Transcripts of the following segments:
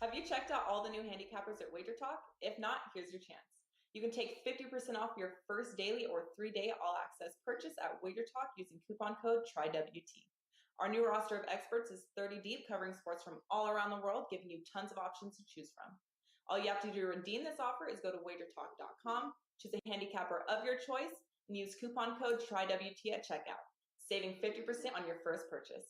Have you checked out all the new handicappers at WagerTalk? If not, here's your chance. You can take 50% off your first daily or 3-day all-access purchase at WagerTalk using coupon code TRYWT. Our new roster of experts is 30 deep, covering sports from all around the world, giving you tons of options to choose from. All you have to do to redeem this offer is go to WagerTalk.com, choose a handicapper of your choice, and use coupon code TRYWT at checkout, saving 50% on your first purchase.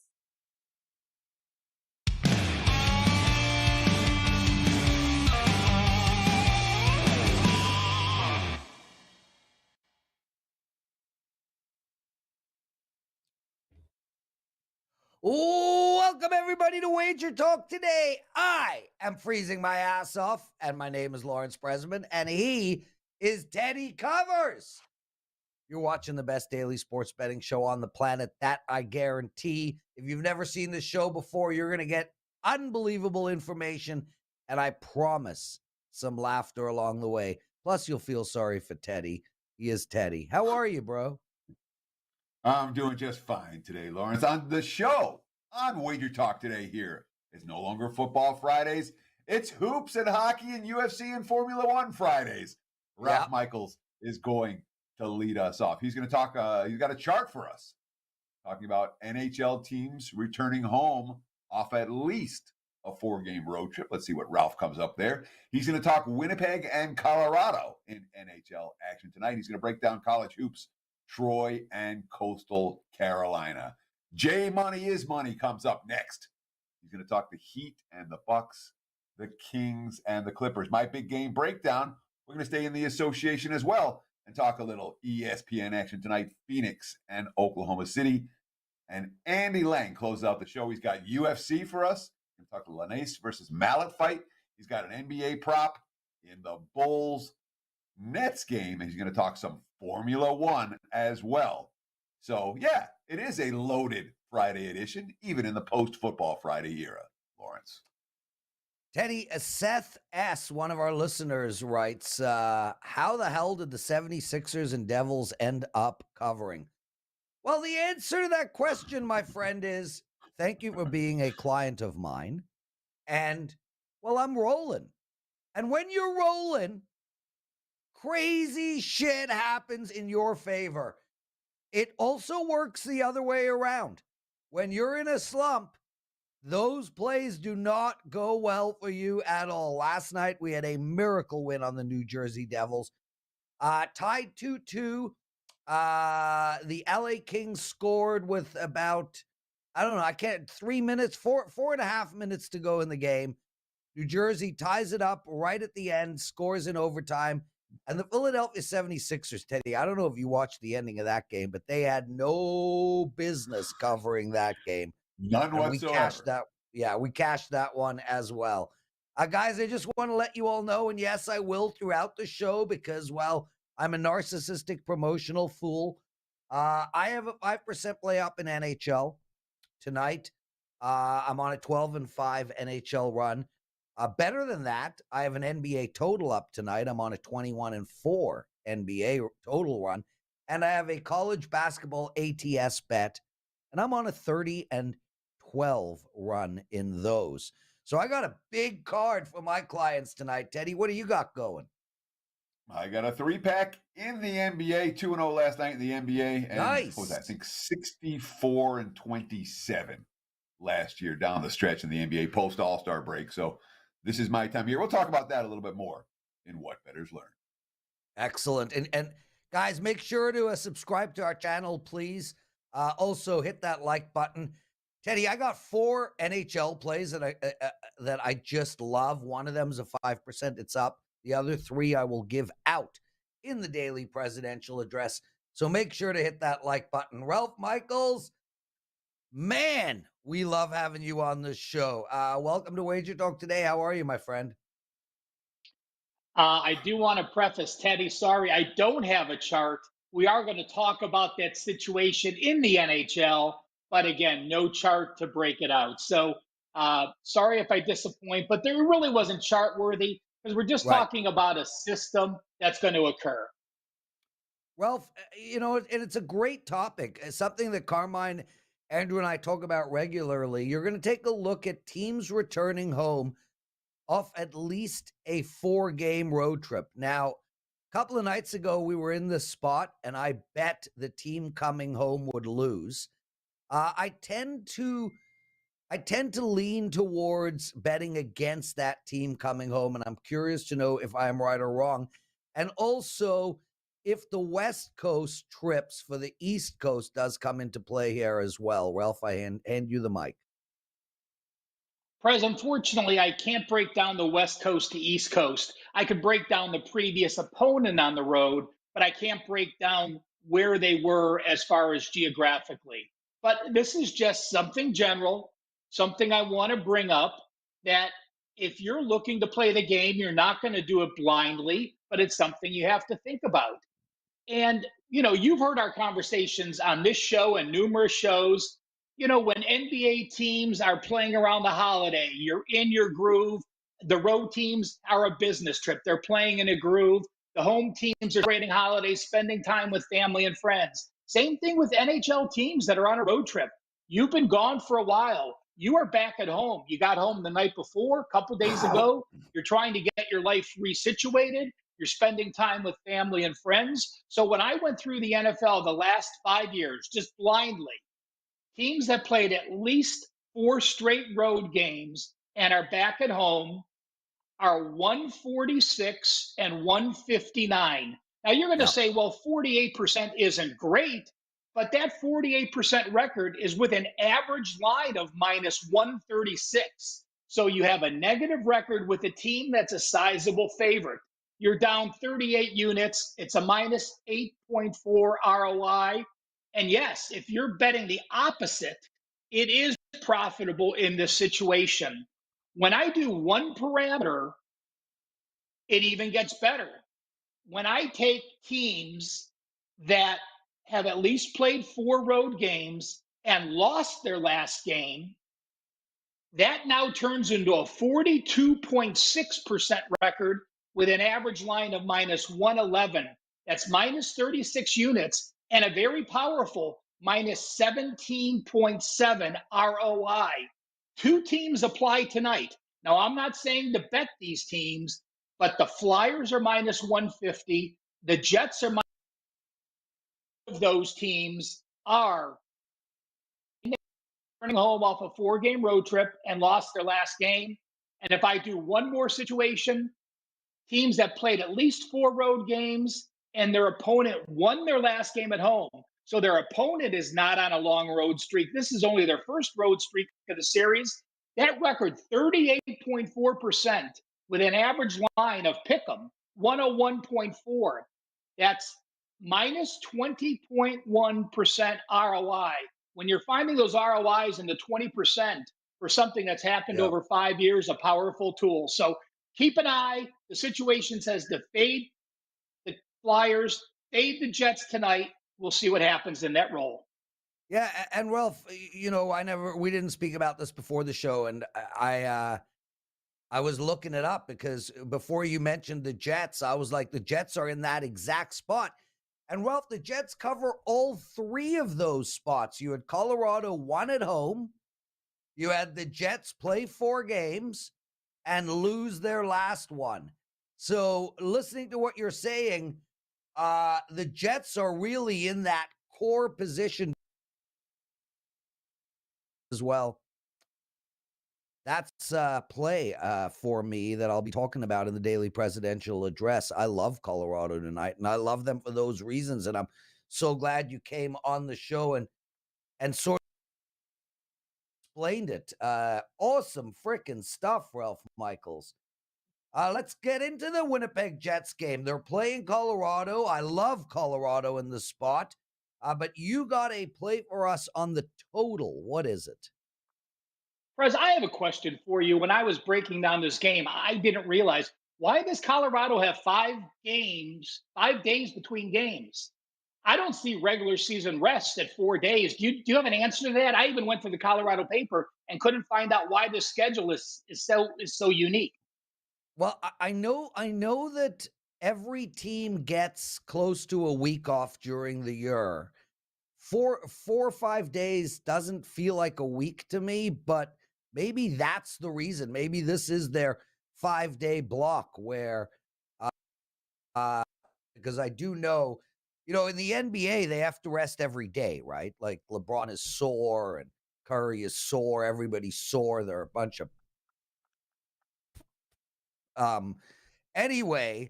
Welcome, everybody, to Wager Talk Today. I am freezing my ass off, and my name is Lawrence Prezidental, and he is Teddy Covers. You're watching the best daily sports betting show on the planet, that I guarantee. If you've never seen this show before, you're going to get unbelievable information, and I promise some laughter along the way. Plus, you'll feel sorry for Teddy. He is Teddy. How are you, bro? I'm doing just fine today, Lawrence. On the show, on Wager Talk Today here, it's no longer Football Fridays. It's hoops and hockey and UFC and Formula One Fridays. Ralph Michaels is going to lead us off. He's going to talk, he's got a chart for us, talking about NHL teams returning home off at least a 4-game road trip. Let's see what Ralph comes up there. He's going to talk Winnipeg and Colorado in NHL action tonight. He's going to break down college hoops, Troy and Coastal Carolina. J Money is Money comes up next. He's going to talk the Heat and the Bucks, the Kings and the Clippers. My big game breakdown. We're going to stay in the association as well and talk a little ESPN action tonight. Phoenix and Oklahoma City. And Andy Lang closes out the show. He's got UFC for us. We're going to talk the Lanase versus Mallet fight. He's got an NBA prop in the Bulls Nets game, and he's going to talk some Formula One as well. So, yeah, it is a loaded Friday edition, even in the post-football Friday era, Lawrence. Teddy, Seth S., one of our listeners, writes, how the hell did the 76ers and Devils end up covering? Well, the answer to that question, my friend, is thank you for being a client of mine. And, well, I'm rolling. And when you're rolling, crazy shit happens in your favor. It also works the other way around. When you're in a slump, those plays do not go well for you at all. Last night, we had a miracle win on the New Jersey Devils. Tied 2-2. The LA Kings scored with about, 4.5 minutes to go in the game. New Jersey ties it up right at the end, scores in overtime. And the Philadelphia 76ers, Teddy, I don't know if you watched the ending of that game, but they had no business covering that game. None whatsoever. We cashed that one as well. Guys, I just want to let you all know, and yes, I will throughout the show because, well, I'm a narcissistic promotional fool. I have a 5% play up in NHL tonight. I'm on a 12-5 NHL run. Better than that, I have an NBA total up tonight. I'm on a 21-4 NBA total run. And I have a college basketball ATS bet. And I'm on a 30-12 run in those. So I got a big card for my clients tonight. Teddy, what do you got going? I got a 3-pack in the NBA, 2-0 last night in the NBA. And nice. What was that? I think 64-27 last year down the stretch in the NBA post All-Star break. So this is my time here. We'll talk about that a little bit more in What Bettors Learn. Excellent. And guys, make sure to subscribe to our channel, please. Also, hit that like button. Teddy, I got 4 NHL plays that I just love. One of them is a 5%. It's up. The other 3 I will give out in the daily presidential address. So make sure to hit that like button. Ralph Michaels, man, we love having you on this show. Welcome to Wager Talk Today. How are you, my friend? I do want to preface, Teddy, sorry, I don't have a chart. We are going to talk about that situation in the NHL, but again, no chart to break it out. So sorry if I disappoint, but there really wasn't chart worthy because we're just talking about a system that's going to occur. Ralph, and it's a great topic. It's something that Carmine, Andrew, and I talk about regularly. You're going to take a look at teams returning home off at least a 4-game road trip. Now, a couple of nights ago, we were in this spot, and I bet the team coming home would lose. I tend to lean towards betting against that team coming home, and I'm curious to know if I'm right or wrong. And also, if the West Coast trips for the East Coast does come into play here as well. Ralph, I hand you the mic. Prez, unfortunately, I can't break down the West Coast to East Coast. I could break down the previous opponent on the road, but I can't break down where they were as far as geographically. But this is just something general, something I want to bring up, that if you're looking to play the game, you're not going to do it blindly, but it's something you have to think about. And, you've heard our conversations on this show and numerous shows. When NBA teams are playing around the holiday, you're in your groove. The road teams are a business trip. They're playing in a groove. The home teams are celebrating holidays, spending time with family and friends. Same thing with NHL teams that are on a road trip. You've been gone for a while. You are back at home. You got home the night before, a couple days ago. You're trying to get your life resituated. You're spending time with family and friends. So when I went through the NFL the last 5 years, just blindly, teams that played at least 4 straight road games and are back at home are 146 and 159. Now you're going to say, well, 48% isn't great, but that 48% record is with an average line of minus 136. So you have a negative record with a team that's a sizable favorite. You're down 38 units. It's a minus 8.4 ROI. And yes, if you're betting the opposite, it is profitable in this situation. When I do one parameter, it even gets better. When I take teams that have at least played 4 road games and lost their last game, that now turns into a 42.6% record with an average line of minus 111. That's minus 36 units and a very powerful minus 17.7 ROI. 2 teams apply tonight. Now, I'm not saying to bet these teams, but the Flyers are minus 150. The Jets are minus of those teams are returning home off a 4-game road trip and lost their last game. And if I do one more situation, teams that played at least 4 road games and their opponent won their last game at home. So their opponent is not on a long road streak. This is only their first road streak of the series. That record, 38.4% with an average line of pick'em, 101.4. That's minus 20.1% ROI. When you're finding those ROIs in the 20% for something that's happened over 5 years, a powerful tool. So keep an eye. The situation says to fade the Flyers, fade the Jets tonight. We'll see what happens in that role. Yeah, and Ralph, we didn't speak about this before the show, and I was looking it up because before you mentioned the Jets, I was like, the Jets are in that exact spot. And Ralph, the Jets cover all 3 of those spots. You had Colorado 1 at home. You had the Jets play 4 games and lose their last one. So listening to what you're saying, the Jets are really in that core position as well. That's play for me that I'll be talking about in the daily presidential address. I love Colorado tonight, and I love them for those reasons. And I'm so glad you came on the show and sort of explained it. Awesome freaking stuff, Ralph Michaels. Let's get into the Winnipeg Jets game. They're playing Colorado. I love Colorado in the spot. But you got a play for us on the total. What is it? Prez, I have a question for you. When I was breaking down this game, I didn't realize, why does Colorado have 5 days between games? I don't see regular season rest at 4 days. Do you have an answer to that? I even went to the Colorado paper and couldn't find out why this schedule is so unique. Well, I know that every team gets close to a week off during the year. 4 or 5 days doesn't feel like a week to me, but maybe that's the reason. Maybe this is their 5-day block where, because I do know, in the NBA, they have to rest every day, right? Like LeBron is sore and Curry is sore. Everybody's sore. They're a bunch of, anyway,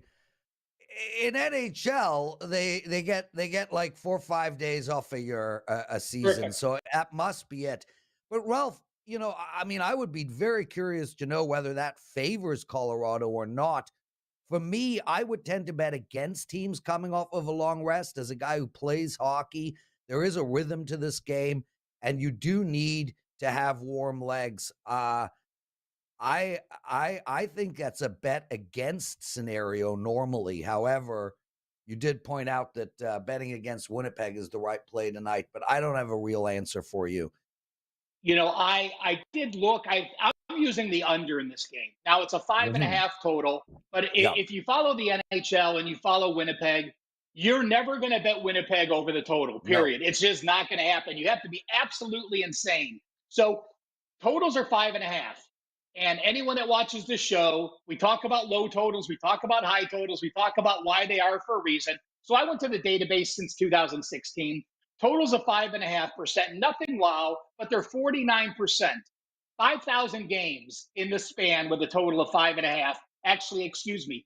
in NHL, they get like 4 or 5 days off a year a season, Perfect. so that must be it. But Ralph, I mean, I would be very curious to know whether that favors Colorado or not. For me, I would tend to bet against teams coming off of a long rest. As a guy who plays hockey, there is a rhythm to this game, and you do need to have warm legs. I think that's a bet against scenario normally. However, you did point out that betting against Winnipeg is the right play tonight, but I don't have a real answer for you. I did look. I'm using the under in this game. Now it's a 5.5 total, but if you follow the NHL and you follow Winnipeg, you're never going to bet Winnipeg over the total. Period. No. It's just not going to happen. You have to be absolutely insane. So totals are 5.5. And anyone that watches the show, we talk about low totals, we talk about high totals, we talk about why they are for a reason. So I went to the database since 2016. Totals of 5.5%, nothing wow, but they're 49%. 5,000 games in the span with a total of 5.5. Actually, excuse me,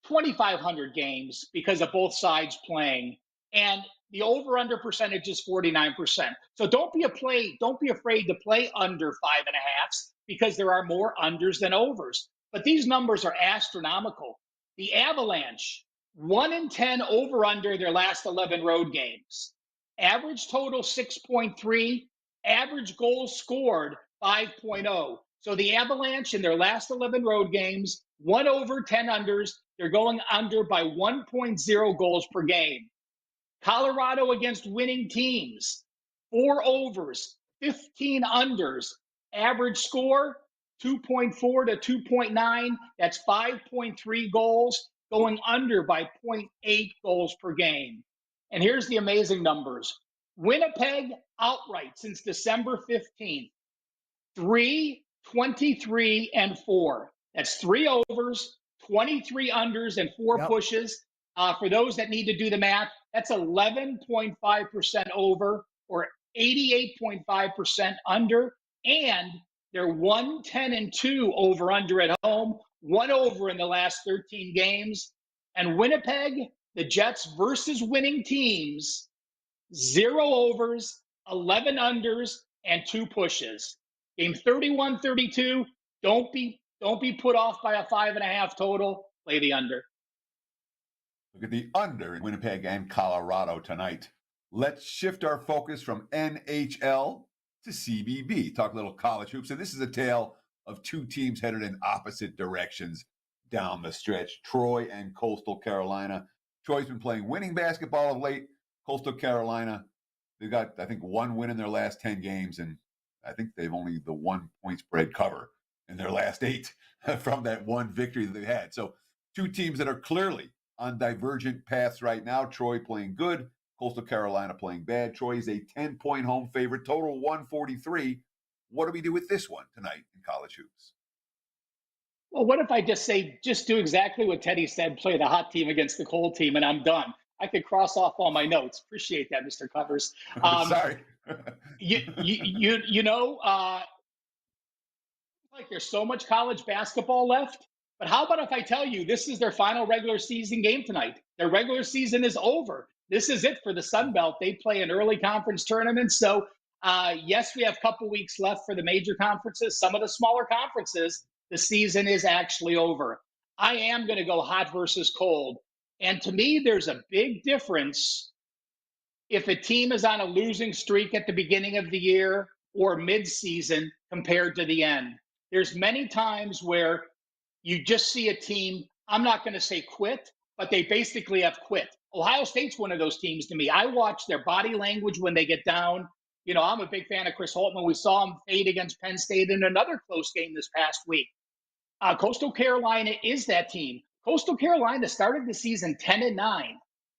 2,500 games because of both sides playing. And the over-under percentage is 49%. So don't be afraid to play under 5.5s because there are more unders than overs. But these numbers are astronomical. The Avalanche, 1-10 over-under their last 11 road games. Average total 6.3, average goals scored 5.0. So the Avalanche in their last 11 road games, 1 over, 10 unders, they're going under by 1.0 goals per game. Colorado against winning teams, 4 overs, 15 unders, average score 2.4 to 2.9. That's 5.3 goals, going under by 0.8 goals per game. And here's the amazing numbers. Winnipeg outright since December 15th, 3, 23, and 4. That's 3 overs, 23 unders, and 4 pushes. For those that need to do the math, that's 11.5% over or 88.5% under. And they're 1-10-2 over under at home, 1 over in the last 13 games. And Winnipeg, the Jets versus winning teams, 0 overs, 11 unders, and 2 pushes. Game 31-32. Don't be put off by a 5.5 total. Play the under. Look at the under in Winnipeg and Colorado tonight. Let's shift our focus from NHL to CBB. Talk a little college hoops. And this is a tale of 2 teams headed in opposite directions down the stretch. Troy and Coastal Carolina. Troy's been playing winning basketball of late. Coastal Carolina, they've got, I think, 1 win in their last 10 games. And I think they've only the 1 point spread cover in their last 8 from that 1 victory that they've had. So 2 teams that are clearly on divergent paths right now. Troy playing good, Coastal Carolina playing bad. Troy is a 10-point home favorite, total 143. What do we do with this one tonight in college hoops? Well, what if I just do exactly what Teddy said, play the hot team against the cold team, and I'm done? I could cross off all my notes. Appreciate that, Mr. Covers. Sorry. Like there's so much college basketball left. But how about if I tell you this is their final regular season game tonight? Their regular season is over. This is it for the Sun Belt. They play an early conference tournament. So, yes, we have a couple weeks left for the major conferences. Some of the smaller conferences, the season is actually over. I am going to go hot versus cold. And to me, there's a big difference if a team is on a losing streak at the beginning of the year or mid-season compared to the end. There's many times where you just see a team, I'm not going to say quit, but they basically have quit. Ohio State's one of those teams to me. I watch their body language when they get down. I'm a big fan of Chris Holtmann. We saw him fade against Penn State in another close game this past week. Coastal Carolina is that team. Coastal Carolina started the season 10-9.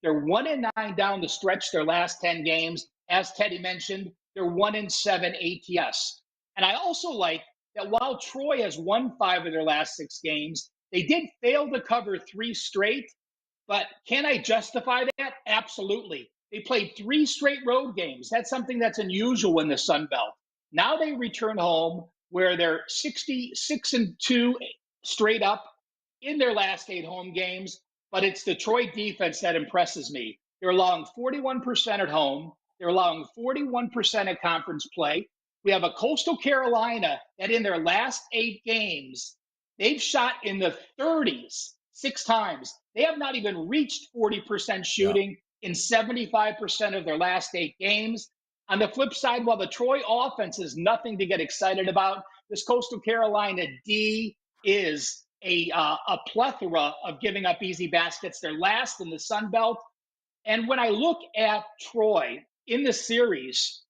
They're 1-9 down the stretch their last 10 games. As Teddy mentioned, they're 1-7 ATS. And I also like that while Troy has won 5 of their last 6 games, they did fail to cover 3 straight. But can I justify that? Absolutely. They played 3 straight road games. That's something that's unusual in the Sun Belt. Now they return home where they're 66-2 straight up in their last 8 home games. But it's the Troy defense that impresses me. They're allowing 41% at home. They're allowing 41% at conference play. We have a Coastal Carolina that in their last 8 games, they've shot in the 30s 6 times. They have not even reached 40% shooting in 75% of their last 8 games. On the flip side, while the Troy offense is nothing to get excited about, this Coastal Carolina D is a plethora of giving up easy baskets. They're last in the Sun Belt. And when I look at Troy in the series,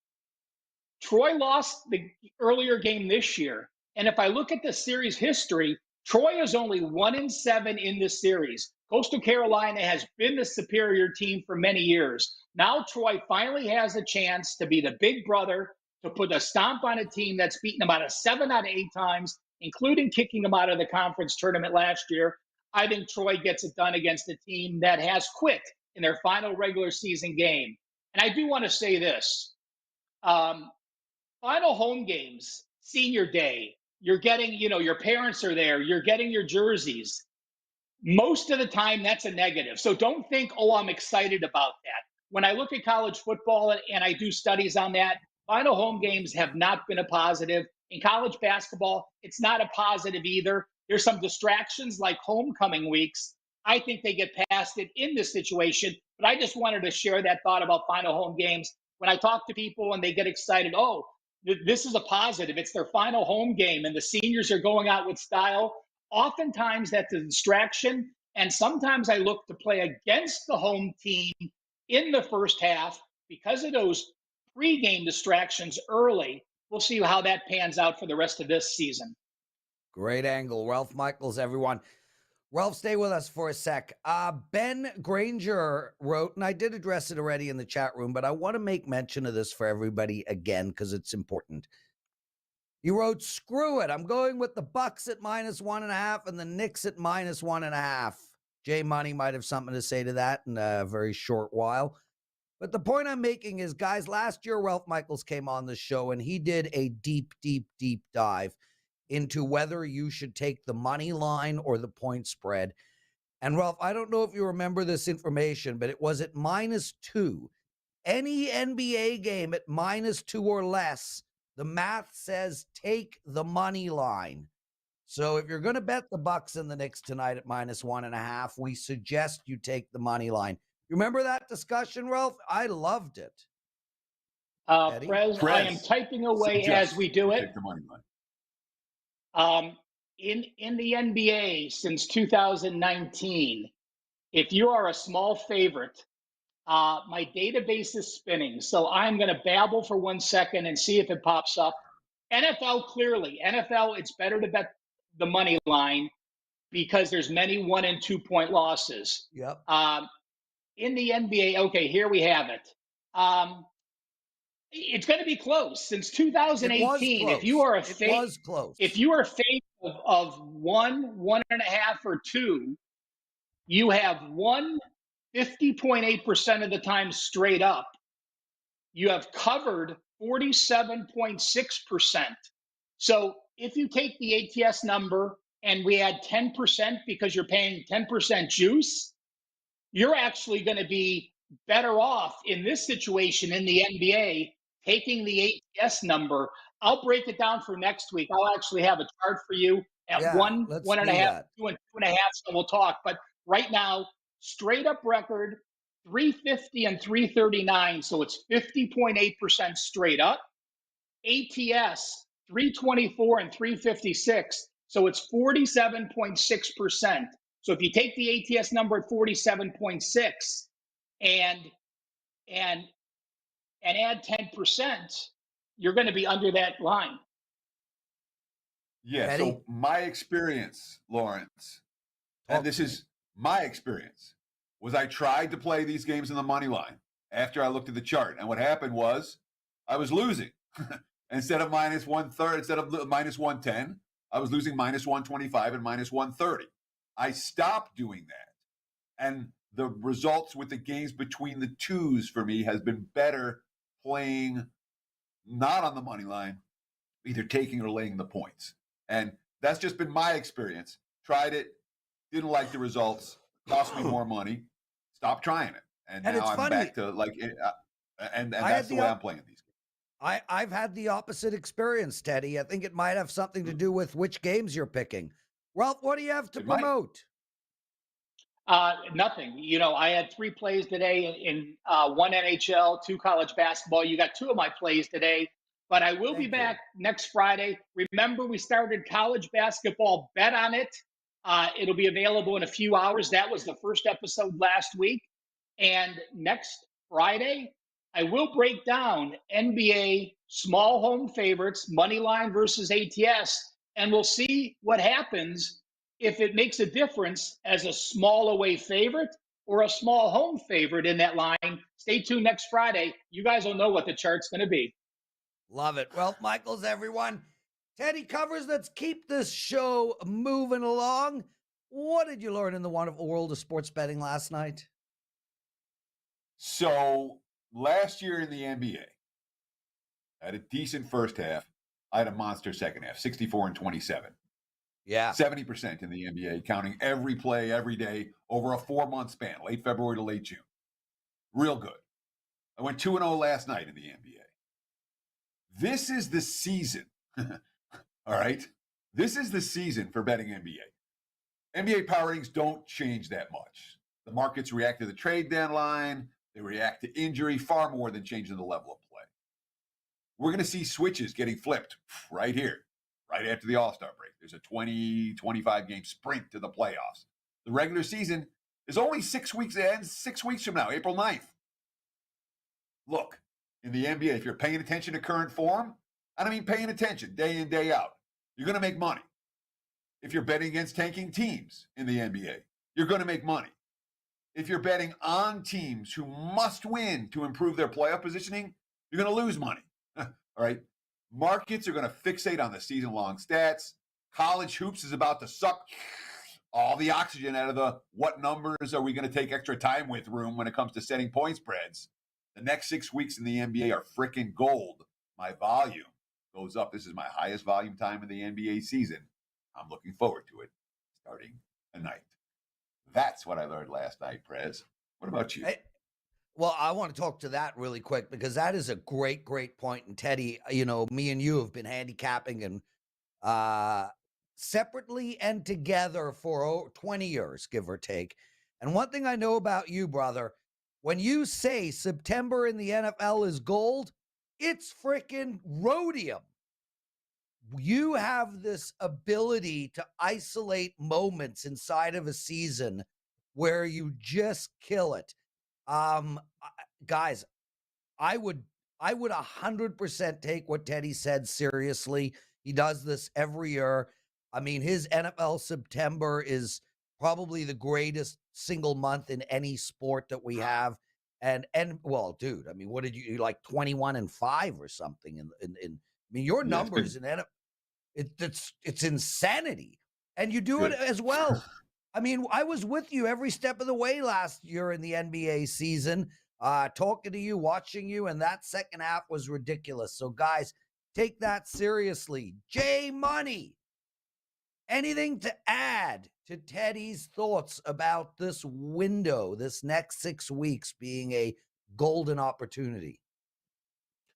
Troy lost the earlier game this year. And if I look at the series history, Troy is only 1-7 in this series. Coastal Carolina has been the superior team for many years. Now Troy finally has a chance to be the big brother, to put a stomp on a team that's beaten them out of 7 out of 8 times, including kicking them out of the conference tournament last year. I think Troy gets it done against a team that has quit in their final regular season game. And I do want to say this. Final home games, senior day, you're getting, your parents are there, you're getting your jerseys. Most of the time, that's a negative. So don't think, oh, I'm excited about that. When I look at college football and I do studies on that, final home games have not been a positive. In college basketball, it's not a positive either. There's some distractions like homecoming weeks. I think they get past it in this situation. But I just wanted to share that thought about final home games. When I talk to people and they get excited, oh, this is a positive. It's their final home game and the seniors are going out with style. Oftentimes that's a distraction. And sometimes I look to play against the home team in the first half because of those pregame distractions early. We'll see how that pans out for the rest of this season. Great angle. Ralph Michaels, everyone. Ralph, stay with us for a sec. Ben Granger wrote, and I did address it already in the chat room, but I want to make mention of this for everybody again because it's important. He wrote, screw it. I'm going with the Bucks at -1.5 and the Knicks at -1.5. Jay Money might have something to say to that in a very short while. But the point I'm making is, guys, last year Ralph Michaels came on the show and he did a deep dive into whether you should take the money line or the point spread. And Ralph, I don't know if you remember this information, but it was at -2. Any NBA game at -2 or less, the math says take the money line. So if you're going to bet the Bucks and the Knicks tonight at -1.5, we suggest you take the money line. You remember that discussion, Ralph? I loved it. Prez, I am typing away as we do it. Take the money line. In the NBA since 2019, if you are a small favorite, my database is spinning. So I'm going to babble for 1 second and see if it pops up. NFL, clearly. NFL, it's better to bet the money line because there's many 1 and 2 point losses. Yep. In the NBA, okay, here we have it. It's going to be close. Since 2018, if you are a favorite of 1, 1.5, or 2, you have won 50.8% of the time straight up. You have covered 47.6%. So if you take the ATS number and we add 10% because you're paying 10% juice, you're actually going to be better off in this situation in the NBA taking the ATS number. I'll break it down for next week. I'll actually have a chart for you at 1, 1.5, 2, and 2.5. So we'll talk. But right now, straight up record, 350 and 339. So it's 50.8% straight up. ATS, 324 and 356. So it's 47.6%. So if you take the ATS number at 47.6 and add 10%, you're going to be under that line. Yeah. Teddy? So my experience, Lawrence, and this is my experience, was I tried to play these games in the money line after I looked at the chart. And what happened was I was losing. Instead of minus 130, instead of minus 110, I was losing minus 125 and minus 130. I stopped doing that. And the results with the games between the twos for me has been better playing not on the money line, either taking or laying the points. And that's just been my experience. Tried it, didn't like the results, cost me more money, stopped trying it. And now it's I'm funny. back to like, and that's the way I'm playing these games. I've had the opposite experience, Teddy. I think it might have something to do with which games you're picking. Ralph, what do you have to promote? Nothing. You know, I had 3 plays today in one NHL, 2 college basketball. You got 2 of my plays today, but I will be back next Friday. Remember, we started college basketball. Bet on it. It'll be available in a few hours. That was the first episode last week. And next Friday, I will break down NBA small home favorites, money line versus ATS, and we'll see what happens if it makes a difference as a small away favorite or a small home favorite in that line. Stay tuned next Friday. You guys will know what the chart's going to be. Love it. Well, Michaels, everyone. Teddy covers. Let's keep this show moving along. What did you learn in the wonderful world of sports betting last night? So last year in the NBA, I had a decent first half. I had a monster second half, 64 and 27. Yeah. 70% in the NBA, counting every play, every day, over a 4-month span, late February to late June. Real good. I went 2-0 last night in the NBA. This is the season. All right? This is the season for betting NBA. NBA power ratings don't change that much. The markets react to the trade deadline. They react to injury far more than changing the level of play. We're going to see switches getting flipped right here, right after the All-Star break. There's a 20, 25-game sprint to the playoffs. The regular season is only 6 weeks ahead, 6 weeks from now, April 9th. Look, in the NBA, if you're paying attention to current form, I don't mean paying attention day in, day out, you're going to make money. If you're betting against tanking teams in the NBA, you're going to make money. If you're betting on teams who must win to improve their playoff positioning, you're going to lose money. All right? Markets are going to fixate on the season-long stats. College hoops is about to suck all the oxygen out of the what numbers are we going to take extra time with room when it comes to setting point spreads. The next 6 weeks in the NBA are freaking gold. My volume goes up. This is my highest volume time in the NBA season. I'm looking forward to it starting tonight. That's what I learned last night, Prez. What about you? Well, I want to talk to that really quick because that is a great, great point. And Teddy, you know, me and you have been handicapping and separately and together for 20 years, give or take. And one thing I know about you, brother, when you say September in the NFL is gold, it's freaking rhodium. You have this ability to isolate moments inside of a season where you just kill it. Guys, I would 100% take what Teddy said seriously. He does this every year. I mean, his NFL September is probably the greatest single month in any sport that we have. And well, dude, I mean, what did you like 21-5 or something in I mean, your numbers in NFL, it's insanity. And you do it as well. I mean, I was with you every step of the way last year in the NBA season, talking to you, watching you, and that second half was ridiculous. So, guys, take that seriously. J Money, anything to add to Teddy's thoughts about this window, this next 6 weeks being a golden opportunity?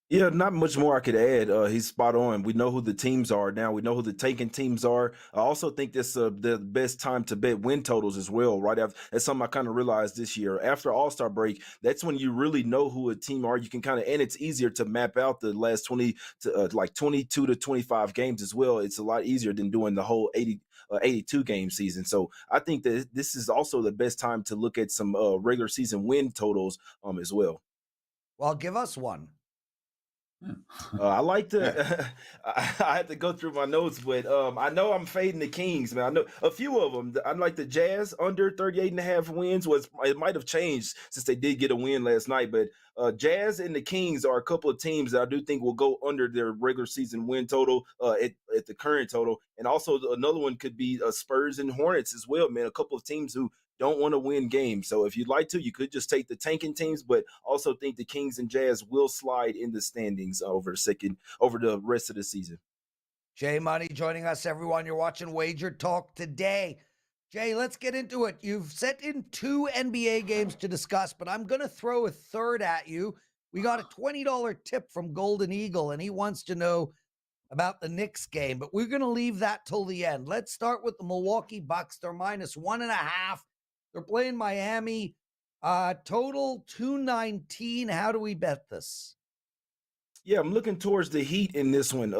Yeah, not much more I could add. He's spot on. We know who the teams are now. We know who the taking teams are. I also think this the best time to bet win totals as well. Right after that's something I kind of realized this year after All-Star break. That's when you really know who a team are. You can kind of, and it's easier to map out the last 20 to like 22 to 25 games as well. It's a lot easier than doing the whole 82 game season. So I think that this is also the best time to look at some regular season win totals as well. Well, give us one. I like to. I have to go through my notes, but I know I'm fading the Kings, man. I know a few of them. I like the Jazz under 38.5 wins. It might have changed since they did get a win last night, but Jazz and the Kings are a couple of teams that I do think will go under their regular season win total at the current total, and also another one could be Spurs and Hornets as well, man. A couple of teams who don't want to win games. So if you'd like to, you could just take the tanking teams, but also think the Kings and Jazz will slide in the standings over the rest of the season. Jay Money joining us, everyone. You're watching Wager Talk Today. Jay, let's get into it. You've sent in 2 NBA games to discuss, but I'm going to throw a third at you. We got a $20 tip from Golden Eagle, and he wants to know about the Knicks game, but we're going to leave that till the end. Let's start with the Milwaukee Bucks. They're -1.5. They're playing Miami. Total 219. How do we bet this? Yeah, I'm looking towards the Heat in this one.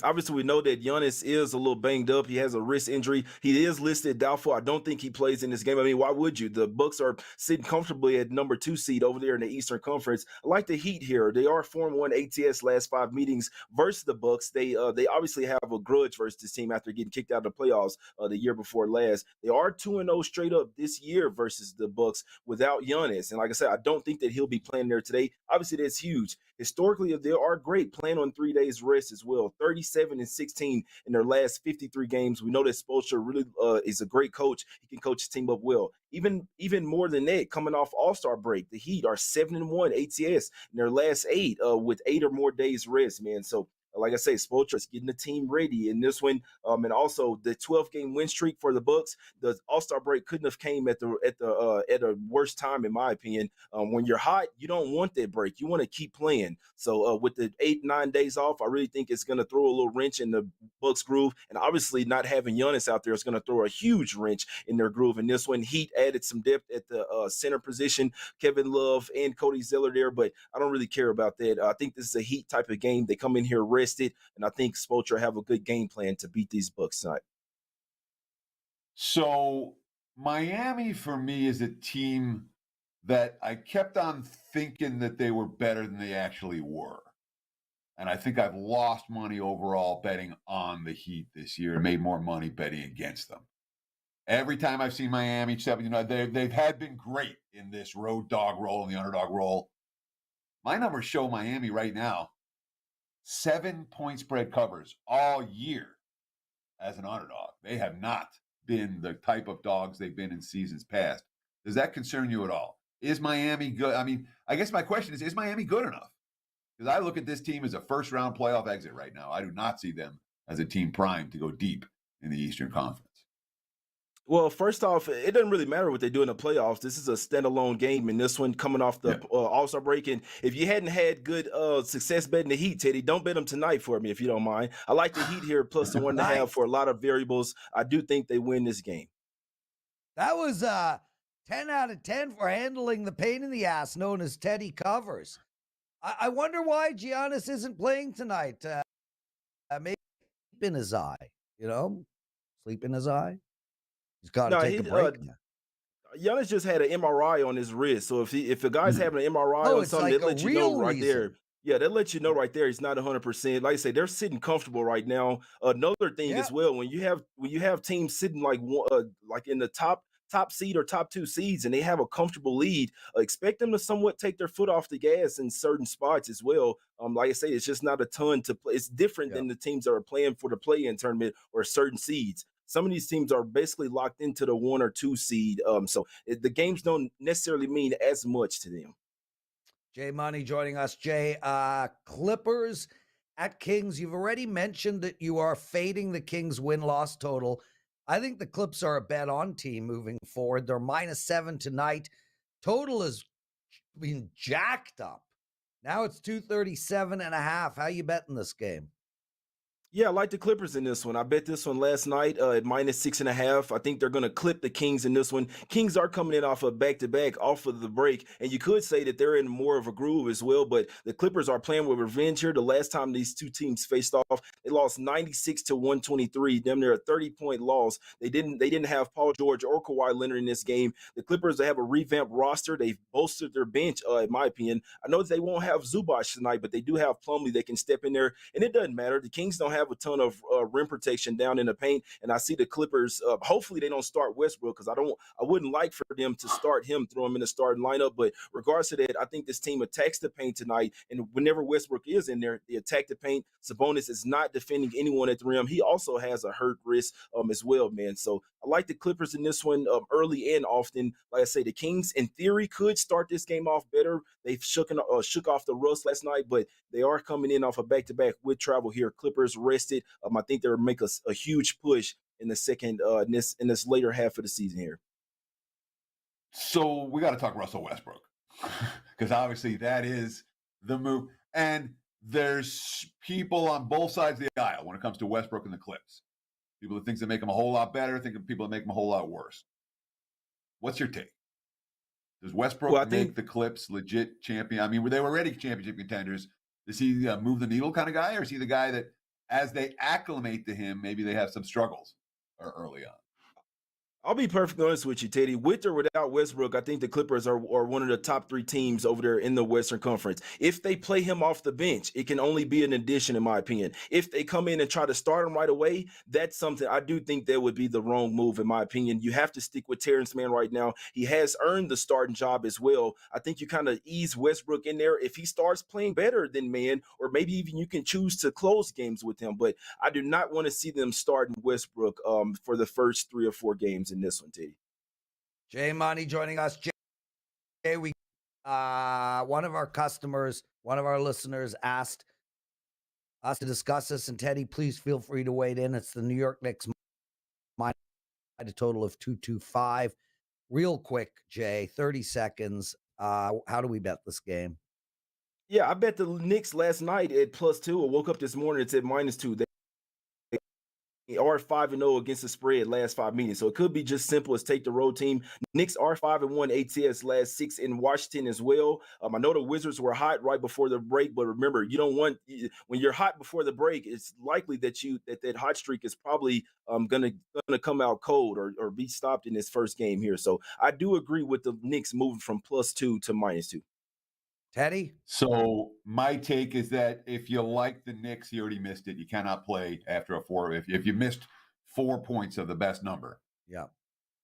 Obviously, we know that Giannis is a little banged up. He has a wrist injury. He is listed doubtful. I don't think he plays in this game. I mean, why would you? The Bucks are sitting comfortably at number 2 seed over there in the Eastern Conference. I like the Heat here. They are 4-1 ATS last 5 meetings versus the Bucks. They obviously have a grudge versus this team after getting kicked out of the playoffs the year before last. They are 2-0 straight up this year versus the Bucks without Giannis. And like I said, I don't think that he'll be playing there today. Obviously, that's huge. Historically, they are great playing on 3 days rest as well. 37-16 in their last 53 games. We know that Spoelstra really is a great coach. He can coach his team up well. Even more than that, coming off All-Star break, the Heat are 7-1 ATS in their last 8 with 8 or more days rest, man. So like I say, Spoelstra is getting the team ready in this one, and also the 12-game win streak for the Bucks. The All-Star break couldn't have came at a worst time, in my opinion. When you're hot, you don't want that break. You want to keep playing. So with the 8-9 days off, I really think it's going to throw a little wrench in the Bucks' groove, and obviously not having Giannis out there is going to throw a huge wrench in their groove. In this one, Heat added some depth at the center position, Kevin Love and Cody Zeller there, but I don't really care about that. I think this is a Heat type of game. They come in here rested, and I think Spoelstra have a good game plan to beat these Bucks tonight. So Miami for me is a team that I kept on thinking that they were better than they actually were. And I think I've lost money overall betting on the Heat this year and made more money betting against them. Every time I've seen Miami, they've been great in this road dog role and the underdog role. My numbers show Miami right now 7-point spread covers all year as an underdog. They have not been the type of dogs they've been in seasons past. Does that concern you at all? Is Miami good? I mean, I guess my question is Miami good enough? Because I look at this team as a first-round playoff exit right now. I do not see them as a team primed to go deep in the Eastern Conference. Well, first off, it doesn't really matter what they do in the playoffs. This is a standalone game, and this one coming off the All-Star break. And if you hadn't had good success betting the Heat, Teddy, don't bet them tonight for me if you don't mind. I like the Heat here plus the 1.5 for a lot of variables. I do think they win this game. That was 10 out of 10 for handling the pain in the ass known as Teddy covers. I wonder why Giannis isn't playing tonight. Maybe sleep in his eye, sleep in his eye. He's got to take a break. Giannis just had an MRI on his wrist. So if a guy's having an MRI on something, like they let you know right there. Yeah, they let you know right there he's not 100%. Like I say, they're sitting comfortable right now. Another thing as well, when you have teams sitting like in the top seed or top 2 seeds and they have a comfortable lead, expect them to somewhat take their foot off the gas in certain spots as well. Like I say, it's just not a ton to play. It's different than the teams that are playing for the play-in tournament or certain seeds. Some of these teams are basically locked into the 1 or 2 seed. So the games don't necessarily mean as much to them. Jay Money joining us. Jay, Clippers at Kings. You've already mentioned that you are fading the Kings win-loss total. I think the Clips are a bet-on team moving forward. They're -7 tonight. Total has been jacked up. Now it's 237.5. How you betting this game? Yeah, I like the Clippers in this one. I bet this one last night at -6.5. I think they're going to clip the Kings in this one. Kings are coming in off a back-to-back off of the break, and you could say that they're in more of a groove as well. But the Clippers are playing with revenge here. The last time these two teams faced off, they lost 96 to 123. Damn near a 30-point loss. They didn't have Paul George or Kawhi Leonard in this game. The Clippers, they have a revamped roster. They've bolstered their bench, in my opinion. I know that they won't have Zubac tonight, but they do have Plumlee that can step in there, and it doesn't matter. The Kings don't have a ton of rim protection down in the paint, and I see the Clippers. Hopefully, they don't start Westbrook because I wouldn't like for them to start him, throw him in the starting lineup. But regardless of that, I think this team attacks the paint tonight, and whenever Westbrook is in there, they attack the paint. Sabonis is not defending anyone at the rim. He also has a hurt wrist as well, man. So I like the Clippers in this one early and often. Like I say, the Kings, in theory, could start this game off better. They've shook off the rust last night, but they are coming in off a back-to-back with travel here. Clippers rested. I think they'll make a huge push in the second in this later half of the season here. So we got to talk Russell Westbrook because obviously that is the move. And there's people on both sides of the aisle when it comes to Westbrook and the Clips. People that think they make him a whole lot better, people that make him a whole lot worse. What's your take? Does Westbrook make the Clips legit champion? I mean, they were already championship contenders. Is he move the needle kind of guy, or is he the guy that, as they acclimate to him, maybe they have some struggles early on? I'll be perfectly honest with you, Teddy. With or without Westbrook, I think the Clippers are one of the top 3 teams over there in the Western Conference. If they play him off the bench, it can only be an addition, in my opinion. If they come in and try to start him right away, that's something I do think that would be the wrong move, in my opinion. You have to stick with Terrence Mann right now. He has earned the starting job as well. I think you kind of ease Westbrook in there. If he starts playing better than Mann, or maybe even you can choose to close games with him. But I do not want to see them starting Westbrook for the first 3 or 4 games in this one, Teddy. Jay Money joining us. Jay, one of our customers, one of our listeners asked us to discuss this, and Teddy, please feel free to weigh in. It's the New York Knicks minus a total of 225. Real quick, Jay, 30 seconds. How do we bet this game? Yeah, I bet the Knicks last night at +2. I woke up this morning, it's at -2. They are 5-0 against the spread last 5 meetings. So it could be just simple as take the road team. Knicks are 5-1 ATS last 6 in Washington as well. I know the Wizards were hot right before the break, but remember, you don't want, when you're hot before the break, it's likely that that hot streak is probably gonna come out cold or be stopped in this first game here. So I do agree with the Knicks moving from +2 to -2. Teddy? So my take is that if you like the Knicks, you already missed it. You cannot play after a 4. If you missed 4 points of the best number, yeah,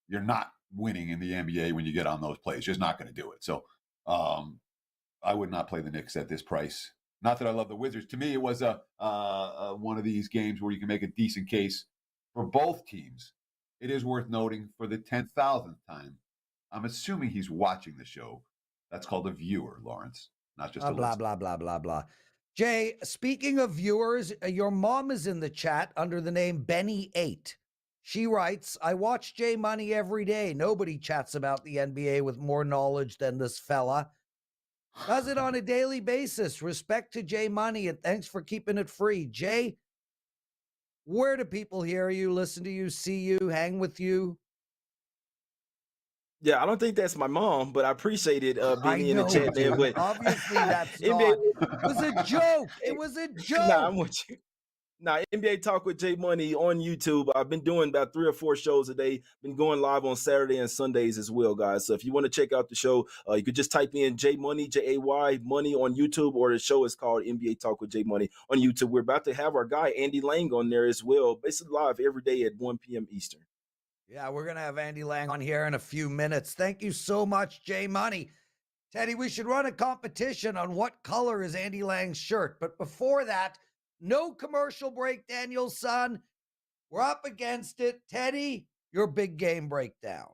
you're not winning in the NBA when you get on those plays. Just not going to do it. So I would not play the Knicks at this price. Not that I love the Wizards. To me, it was one of these games where you can make a decent case for both teams. It is worth noting for the 10,000th time, I'm assuming he's watching the show. That's called a viewer, Lawrence, not just a blah, listener. blah, blah, blah, blah. Jay, speaking of viewers, your mom is in the chat under the name Benny8. She writes, I watch Jay Money every day. Nobody chats about the NBA with more knowledge than this fella. Does it on a daily basis. Respect to Jay Money, and thanks for keeping it free. Jay, where do people hear you, listen to you, see you, hang with you? Yeah, I don't think that's my mom, but I appreciate it being in the chat, man. But obviously that's not. It was a joke. It was a joke. Nah, I'm with you. Nah, NBA Talk with Jay Money on YouTube. I've been doing about 3 or 4 shows a day. Been going live on Saturday and Sundays as well, guys. So if you want to check out the show, you could just type in Jay Money, Jay Money on YouTube, or the show is called NBA Talk with Jay Money on YouTube. We're about to have our guy Andy Lang on there as well, basically live every day at 1 p.m. Eastern. Yeah, we're going to have Andy Lang on here in a few minutes. Thank you so much, Jay Money. Teddy, we should run a competition on what color is Andy Lang's shirt. But before that, no commercial break, Daniel's son. We're up against it. Teddy, your big game breakdown.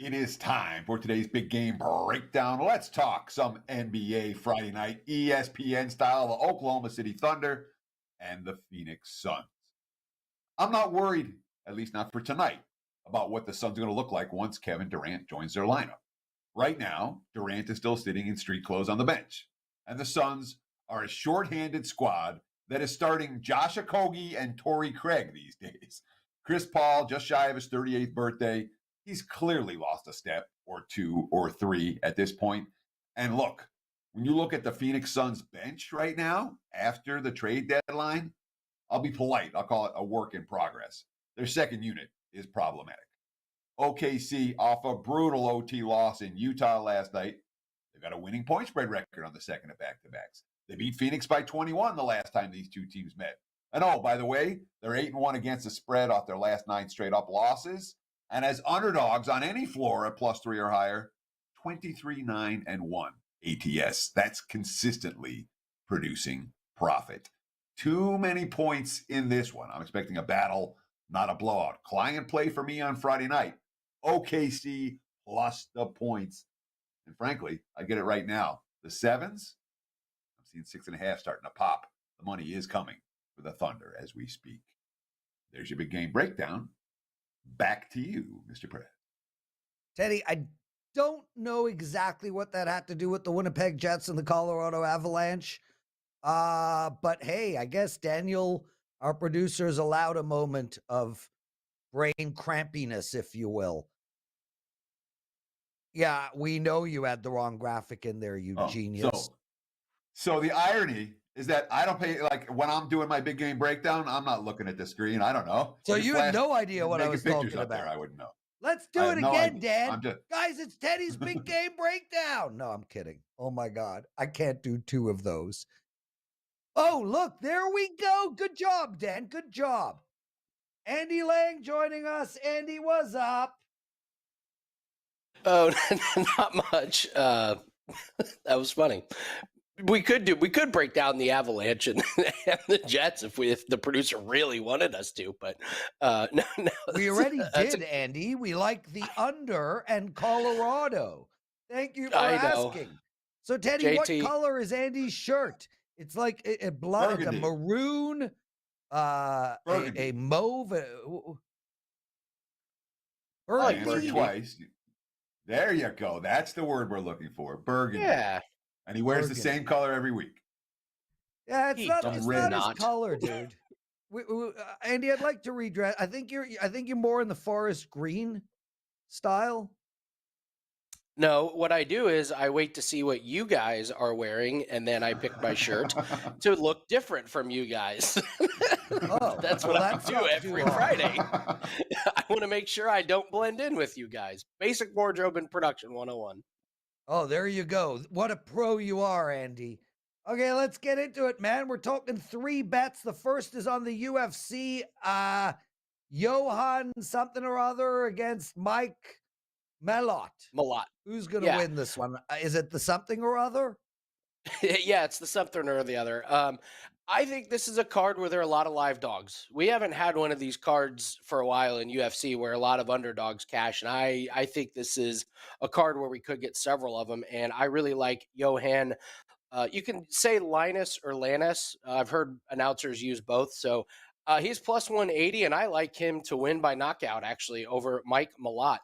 It is time for today's big game breakdown. Let's talk some NBA Friday night, ESPN style, the Oklahoma City Thunder and the Phoenix Suns. I'm not worried, at least not for tonight, about what the Suns are going to look like once Kevin Durant joins their lineup. Right now, Durant is still sitting in street clothes on the bench, and the Suns are a shorthanded squad that is starting Josh Okogie and Torrey Craig these days. Chris Paul, just shy of his 38th birthday, he's clearly lost a step or two or three at this point. And look, when you look at the Phoenix Suns bench right now, after the trade deadline, I'll be polite. I'll call it a work in progress. Their second unit is problematic. OKC off a brutal OT loss in Utah last night. They've got a winning point spread record on the second of back-to-backs. They beat Phoenix by 21 the last time these two teams met. And oh, by the way, they're 8-1 against the spread off their last 9 straight-up losses. And as underdogs on any floor at +3 or higher, 23-9-1 ATS. That's consistently producing profit. Too many points in this one. I'm expecting a battle, not a blowout. Client play for me on Friday night. OKC plus the points. And frankly, I get it right now. The sevens, I'm seeing 6.5 starting to pop. The money is coming for the Thunder as we speak. There's your big game breakdown. Back to you, Mr. Prez. Teddy, I don't know exactly what that had to do with the Winnipeg Jets and the Colorado Avalanche. But hey, I guess Daniel, our producer, is allowed a moment of brain crampiness, if you will. Yeah, we know you had the wrong graphic in there, you genius. So the irony is that I don't pay, like when I'm doing my big game breakdown, I'm not looking at the screen. I don't know. So you had no idea what I was talking about. There, I wouldn't know. Let's do it again, Dan. Just... Guys, it's Teddy's big game breakdown. No, I'm kidding. Oh my God. I can't do 2 of those. Oh, look, there we go. Good job, Dan. Good job. Andy Lang joining us. Andy, what's up? Oh, not much. That was funny. We could break down the Avalanche and the Jets if the producer really wanted us to, but no. We already did, Andy. We like the under and Colorado. Thank you for asking. So, Teddy, JT, what color is Andy's shirt? It's like a blood, it's a maroon, a mauve. Burgundy. Twice. There you go. That's the word we're looking for. Burgundy. Yeah. And he wears the same color every week. Yeah, it's not his color, dude. Andy, I'd like to redress. I think you're more in the forest green style. No, what I do is I wait to see what you guys are wearing, and then I pick my shirt to look different from you guys. That's what I do every Friday. I want to make sure I don't blend in with you guys. Basic wardrobe and production 101. Oh, there you go. What a pro you are, Andy. Okay, let's get into it, man. We're talking 3 bets. The first is on the UFC. Johan something or other against Mike Malott. Who's going to win this one? Is it the something or other? Yeah, it's the something or the other. I think this is a card where there are a lot of live dogs. We haven't had one of these cards for a while in UFC where a lot of underdogs cash. And I think this is a card where we could get several of them. And I really like Johan. You can say Linus or Lannis. I've heard announcers use both. So he's plus 180, and I like him to win by knockout, actually, over Mike Malott.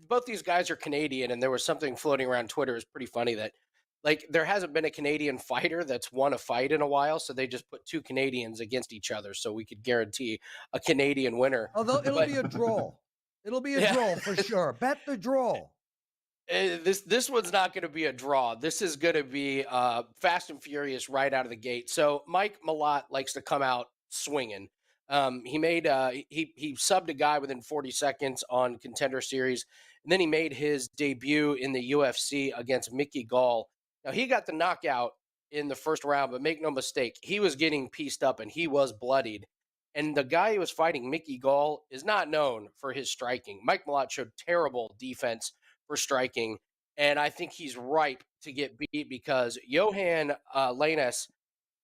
Both these guys are Canadian, and there was something floating around Twitter. It's pretty funny that there hasn't been a Canadian fighter that's won a fight in a while, so they just put 2 Canadians against each other so we could guarantee a Canadian winner. Although it'll be a draw. It'll be a draw for sure. Bet the draw. This one's not going to be a draw. This is going to be fast and furious right out of the gate. So Mike Malott likes to come out swinging. He made he subbed a guy within 40 seconds on Contender Series, and then he made his debut in the UFC against Mickey Gall. Now he got the knockout in the first round, but make no mistake, he was getting pieced up and he was bloodied. And the guy he was fighting, Mickey Gall, is not known for his striking. Mike Malott showed terrible defense for striking, and I think he's ripe to get beat because Johan Lannis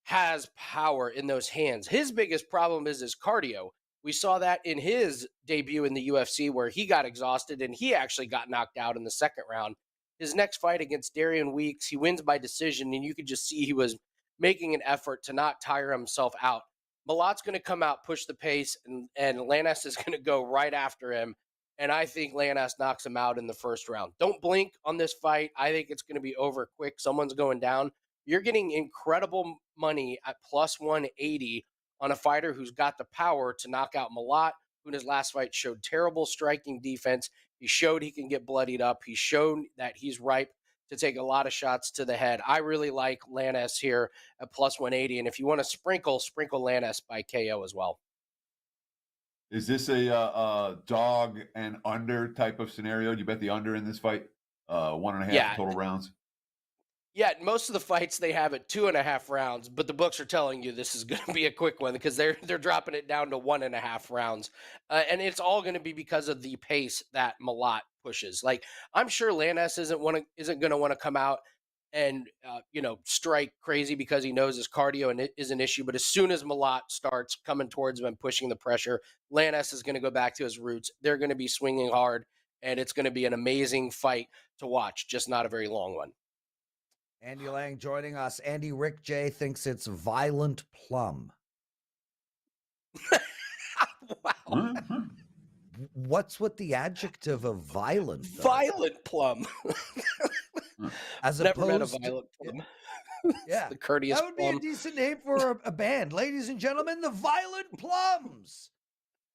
has power in those hands. His biggest problem is his cardio. We saw that in his debut in the UFC where he got exhausted and he actually got knocked out in the second round. His next fight against Darian Weeks, he wins by decision, and you could just see he was making an effort to not tire himself out. Malot's going to come out, push the pace, and Lanas is going to go right after him. And I think Lanas knocks him out in the first round. Don't blink on this fight. I think it's going to be over quick. Someone's going down. You're getting incredible money at plus 180 on a fighter who's got the power to knock out Malott, who in his last fight showed terrible striking defense. He showed he can get bloodied up. He showed that he's ripe to take a lot of shots to the head. I really like Lanas here at plus 180. And if you want to sprinkle Lanas by KO as well. Is this a dog and under type of scenario? Do you bet the under in this fight? 1.5 total rounds? Yeah, most of the fights they have at 2.5 rounds, but the books are telling you this is going to be a quick one because they're dropping it down to 1.5 rounds, and it's all going to be because of the pace that Malott pushes. Like I'm sure Lanas isn't going to want to come out and strike crazy because he knows his cardio and it is an issue. But as soon as Malott starts coming towards him and pushing the pressure, Lanas is going to go back to his roots. They're going to be swinging hard, and it's going to be an amazing fight to watch, just not a very long one. Andy Lang joining us. Andy Rick J thinks it's violent plum. Wow. Mm-hmm. What's with the adjective of violent? Though? Violent plum. As Never met a opposed violent plum. Yeah, The courteous that would plum. be a decent name for a band. Ladies and gentlemen, the Violent Plums.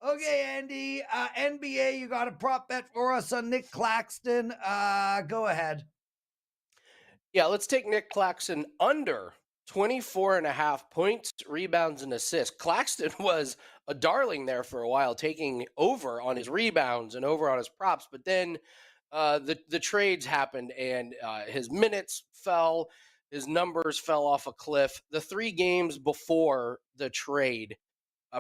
Okay, Andy, NBA, you got a prop bet for us on Nick Claxton. Go ahead. Yeah, let's take Nick Claxton under 24.5 points, rebounds, and assists. Claxton was a darling there for a while, taking over on his rebounds and over on his props. But then the trades happened, and his minutes fell. His numbers fell off a cliff. The 3 games before the trade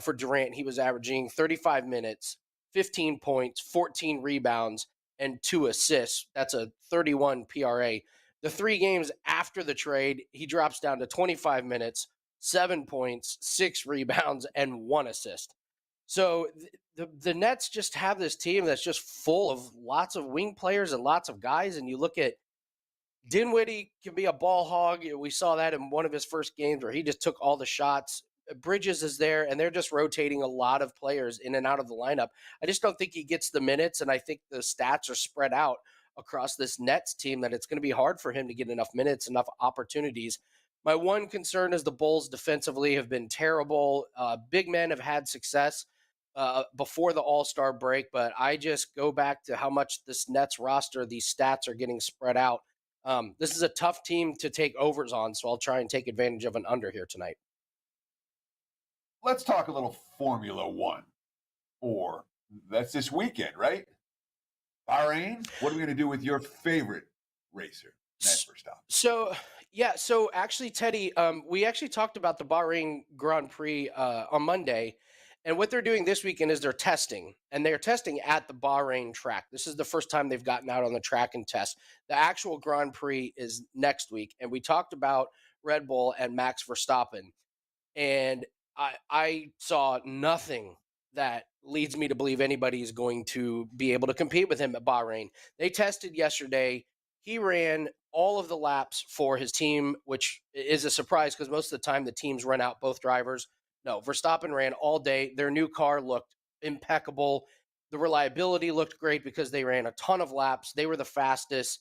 for Durant, he was averaging 35 minutes, 15 points, 14 rebounds, and 2 assists. That's a 31 PRA. The 3 games after the trade, he drops down to 25 minutes, 7 points, 6 rebounds, and 1 assist. So the Nets just have this team that's just full of lots of wing players and lots of guys. And you look at Dinwiddie can be a ball hog. We saw that in one of his first games where he just took all the shots. Bridges is there, and they're just rotating a lot of players in and out of the lineup. I just don't think he gets the minutes, and I think the stats are spread out across this Nets team that it's going to be hard for him to get enough minutes, enough opportunities. My one concern is the Bulls defensively have been terrible. Big men have had success before the All-Star break, but I just go back to how much this Nets roster, these stats are getting spread out. This is a tough team to take overs on, so I'll try and take advantage of an under here tonight. Let's talk a little Formula One. That's this weekend, right? Bahrain, what are we going to do with your favorite racer, Max Verstappen? So actually, Teddy, we actually talked about the Bahrain Grand Prix on Monday, and what they're doing this weekend is they're testing, and they're testing at the Bahrain track. This is the first time they've gotten out on the track and test. The actual Grand Prix is next week, and we talked about Red Bull and Max Verstappen, and I saw nothing that leads me to believe anybody is going to be able to compete with him at Bahrain. They tested yesterday. He ran all of the laps for his team, which is a surprise because most of the time the teams run out both drivers. No, Verstappen ran all day. Their new car looked impeccable. The reliability looked great because they ran a ton of laps. They were the fastest.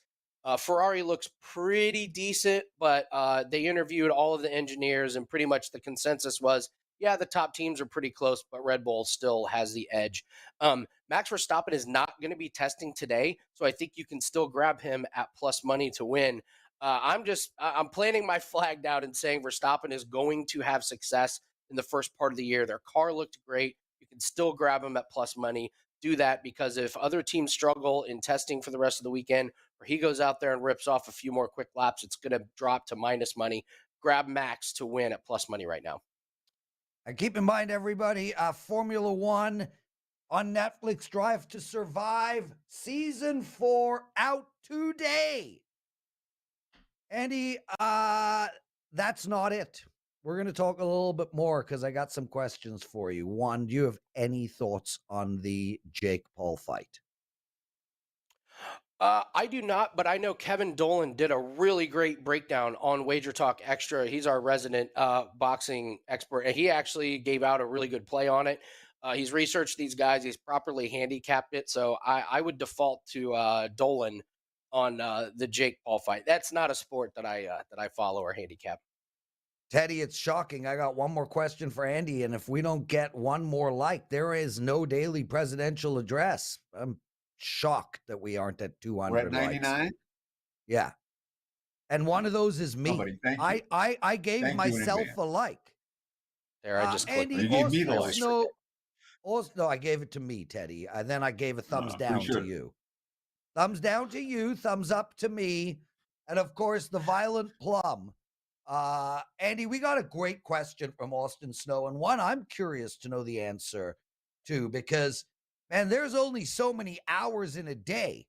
Ferrari looks pretty decent, but they interviewed all of the engineers, and pretty much the consensus was, yeah, the top teams are pretty close, but Red Bull still has the edge. Max Verstappen is not going to be testing today, so I think you can still grab him at plus money to win. I'm planting my flag down and saying Verstappen is going to have success in the first part of the year. Their car looked great. You can still grab him at plus money. Do that, because if other teams struggle in testing for the rest of the weekend, or he goes out there and rips off a few more quick laps, it's going to drop to minus money. Grab Max to win at plus money right now. And keep in mind, everybody, Formula One on Netflix, Drive to Survive, Season 4 out today. Andy, that's not it. We're going to talk a little bit more because I got some questions for you. One, do you have any thoughts on the Jake Paul fight? I do not, but I know Kevin Dolan did a really great breakdown on Wager Talk Extra. He's our resident boxing expert, and he actually gave out a really good play on it. He's researched these guys. He's properly handicapped it. So I would default to Dolan on the Jake Paul fight. That's not a sport that I follow or handicap. Teddy, it's shocking. I got one more question for Andy, and if we don't get one more there is no daily presidential address. I'm shocked that we aren't at 200. We're at 99. Likes. Yeah, and one of those is me. Somebody, thank you. I gave Thank you in myself advance. a like. There, I just clicked. Andy, You gave me the like. No, I gave it to me, Teddy. Then I gave a thumbs down sure. to you. Thumbs down to you, thumbs up to me, and of course the violent plum. Andy, we got a great question from Austin Snow, and one I'm curious to know the answer to, because man, there's only so many hours in a day.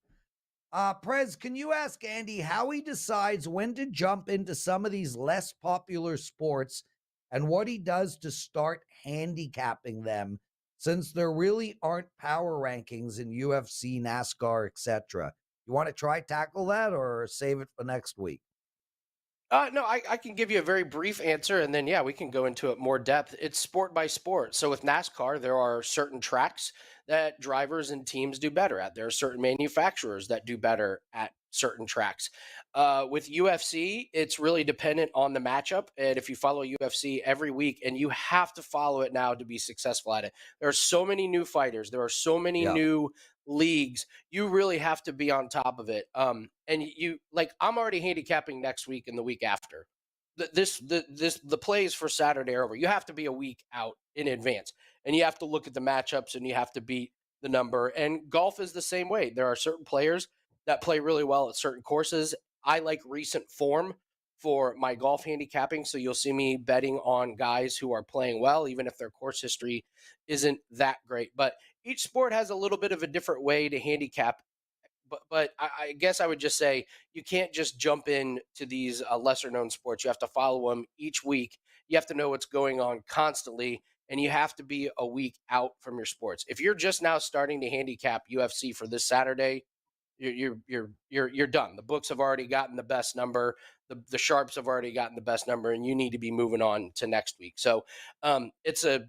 Prez, can you ask Andy how he decides when to jump into some of these less popular sports and what he does to start handicapping them, since there really aren't power rankings in UFC, NASCAR, etc.? You want to try tackle that or save it for next week? No, I can give you a very brief answer, and then, yeah, we can go into it more depth. It's sport by sport. So with NASCAR, there are certain tracks that drivers and teams do better at. There are certain manufacturers that do better at certain tracks. With UFC, it's really dependent on the matchup. And if you follow UFC every week, and you have to follow it now to be successful at it, there are so many new fighters. There are so many new leagues. You really have to be on top of it. And you, like, I'm already handicapping next week and the week after. The plays for Saturday are over. You have to be a week out in advance, and you have to look at the matchups, and you have to beat the number. And golf is the same way. There are certain players that play really well at certain courses. I like recent form for my golf handicapping, so you'll see me betting on guys who are playing well, even if their course history isn't that great. But each sport has a little bit of a different way to handicap. But I guess I would just say you can't just jump in to these lesser known sports. You have to follow them each week. You have to know what's going on constantly, and you have to be a week out from your sports. If you're just now starting to handicap UFC for this Saturday, you're done. The books have already gotten the best number. The sharps have already gotten the best number, and you need to be moving on to next week. So it's a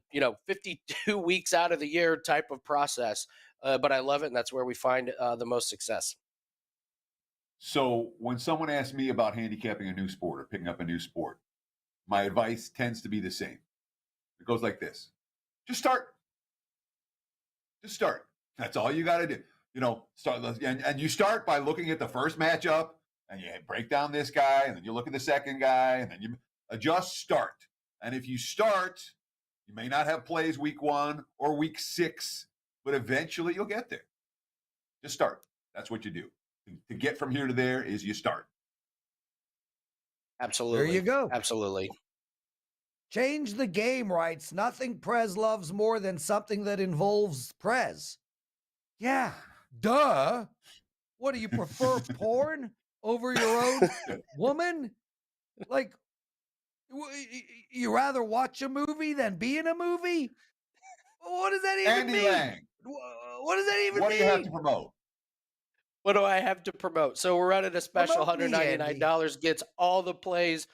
52 weeks out of the year type of process, but I love it, and that's where we find the most success. So when someone asks me about handicapping a new sport or picking up a new sport, my advice tends to be the same. It goes like this: just start. Just start. That's all you got to do. Start, and you start by looking at the first matchup, and you break down this guy, and then you look at the second guy, and then you adjust. Start. And if you start, you may not have plays week 1 or week 6, but eventually you'll get there. Just start. That's what you do. To get from here to there is you start. Absolutely. There you go. Absolutely. Change the game, writes, nothing Prez loves more than something that involves Prez. Yeah, duh. What do you prefer, porn over your own woman? Like, you rather watch a movie than be in a movie? What does that even Andy mean? Lang. What does that even What mean? do you have to promote? What do I have to promote? So we're running a special Promote me, $199, gets all the plays.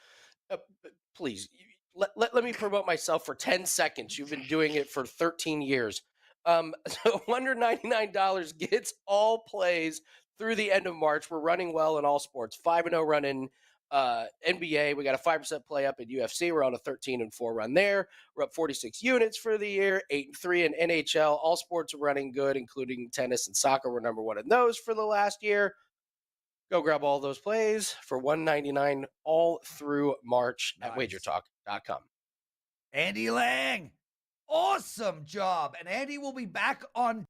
Please, let me promote myself for 10 seconds. You've been doing it for 13 years. So $199 gets all plays through the end of March. We're running well in all sports. 5-0 run in NBA. We got a 5% play up in UFC. We're on a 13-4 run there. We're up 46 units for the year. 8-3 in NHL. All sports are running good, including tennis and soccer. We're number 1 in those for the last year. Go grab all those plays for $199 all through March at WagerTalk.com. Andy Lang. Awesome job. And Andy will be back on.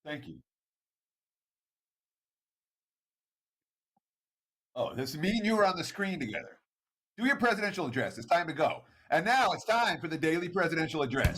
Thank you. Oh, this me and you were on the screen together. Do your presidential address. It's time to go. And now it's time for the daily presidential address.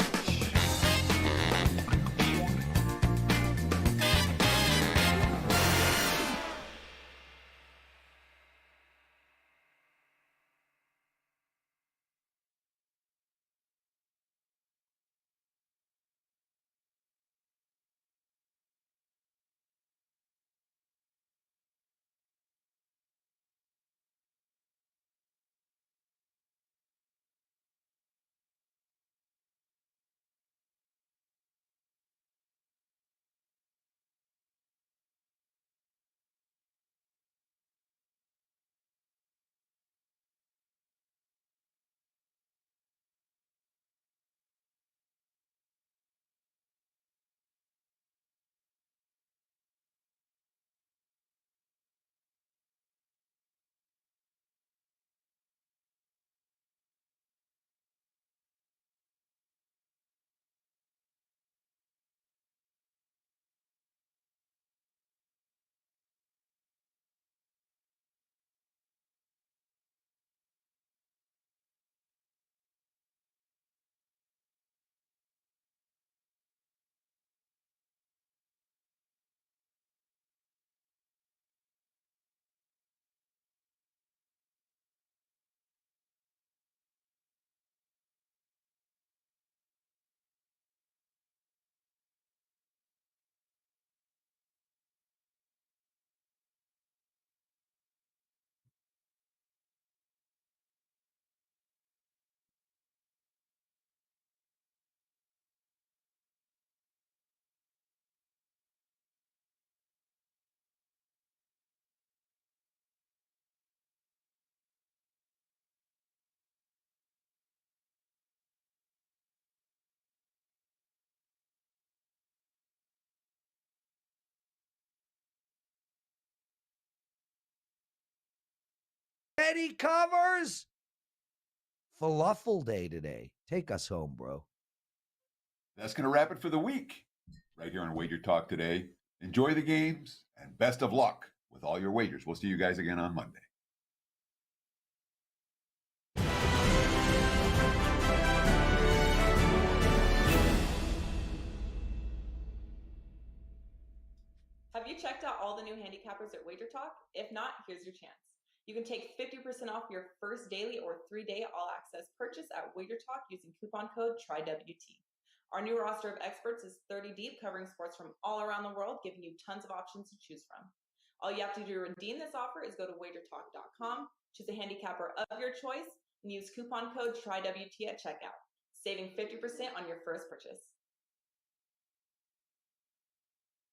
Teddy covers. Falafel day today. Take us home, bro. That's going to wrap it for the week right here on Wager Talk today. Enjoy the games and best of luck with all your wagers. We'll see you guys again on Monday. Have you checked out all the new handicappers at WagerTalk? If not, here's your chance. You can take 50% off your first daily or 3-day all-access purchase at WagerTalk using coupon code TRYWT. Our new roster of experts is 30 deep, covering sports from all around the world, giving you tons of options to choose from. All you have to do to redeem this offer is go to WagerTalk.com, choose a handicapper of your choice, and use coupon code TRYWT at checkout, saving 50% on your first purchase.